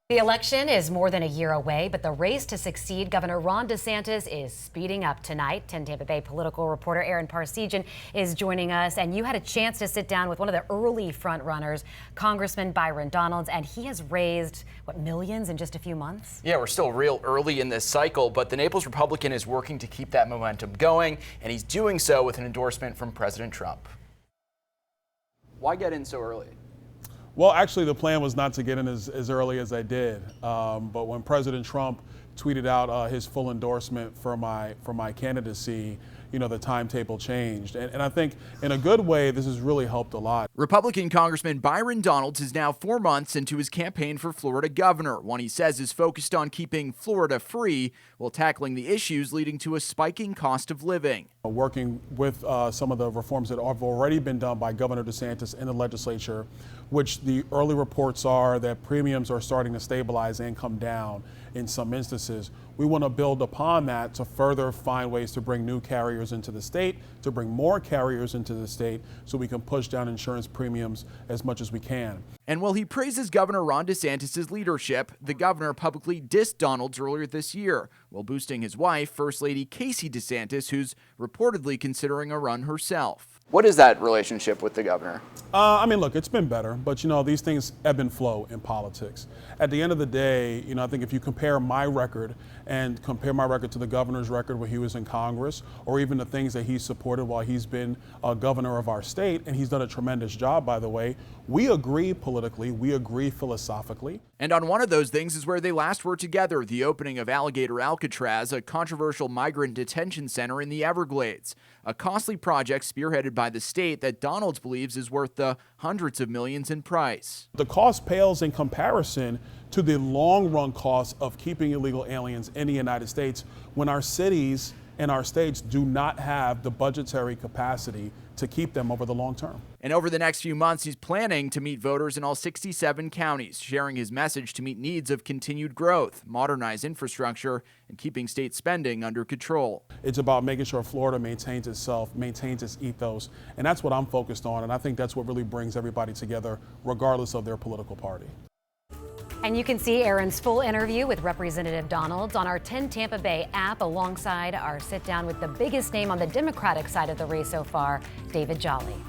The election is more than a year away, but the race to succeed Governor Ron DeSantis is speeding up tonight. 10 Tampa Bay political reporter Aaron Parsegian is joining us, and you had a chance to sit down with one of the early front runners, Congressman Byron Donalds, and he has raised, millions in just a few months? Yeah, we're still real early in this cycle, but the Naples Republican is working to keep that momentum going, and he's doing so with an endorsement from President Trump. Why get in so early? Well, actually, the plan was not to get in as early as I did. But when President Trump tweeted out his full endorsement for my candidacy, the timetable changed. And I think in a good way, this has really helped a lot. Republican Congressman Byron Donalds is now 4 months into his campaign for Florida governor, one he says is focused on keeping Florida free while tackling the issues leading to a spiking cost of living. Working with some of the reforms that have already been done by Governor DeSantis in the legislature, which the early reports are that premiums are starting to stabilize and come down in some instances. We want to build upon that to further find ways to bring new carriers into the state, to bring more carriers into the state so we can push down insurance premiums as much as we can. And while he praises Governor Ron DeSantis' leadership, the governor publicly dissed Donalds earlier this year while boosting his wife, First Lady Casey DeSantis, who's reportedly considering a run herself. What is that relationship with the governor? Look, it's been better, but these things ebb and flow in politics. At the end of the day, I think if you compare my record and compare my record to the governor's record when he was in Congress, or even the things that he's supported while he's been governor of our state, and he's done a tremendous job, by the way, we agree politically, we agree philosophically. And on one of those things is where they last were together, the opening of Alligator Alcatraz, a controversial migrant detention center in the Everglades, a costly project spearheaded by the state that Donalds believes is worth the hundreds of millions in price. The cost pales in comparison to the long-run cost of keeping illegal aliens in the United States when our cities and our states do not have the budgetary capacity to keep them over the long term. And over the next few months, he's planning to meet voters in all 67 counties, sharing his message to meet needs of continued growth, modernize infrastructure, and keeping state spending under control. It's about making sure Florida maintains itself, maintains its ethos, and that's what I'm focused on, and I think that's what really brings everybody together, regardless of their political party. And you can see Aaron's full interview with Representative Donalds on our 10 Tampa Bay app, alongside our sit down with the biggest name on the Democratic side of the race so far, David Jolly.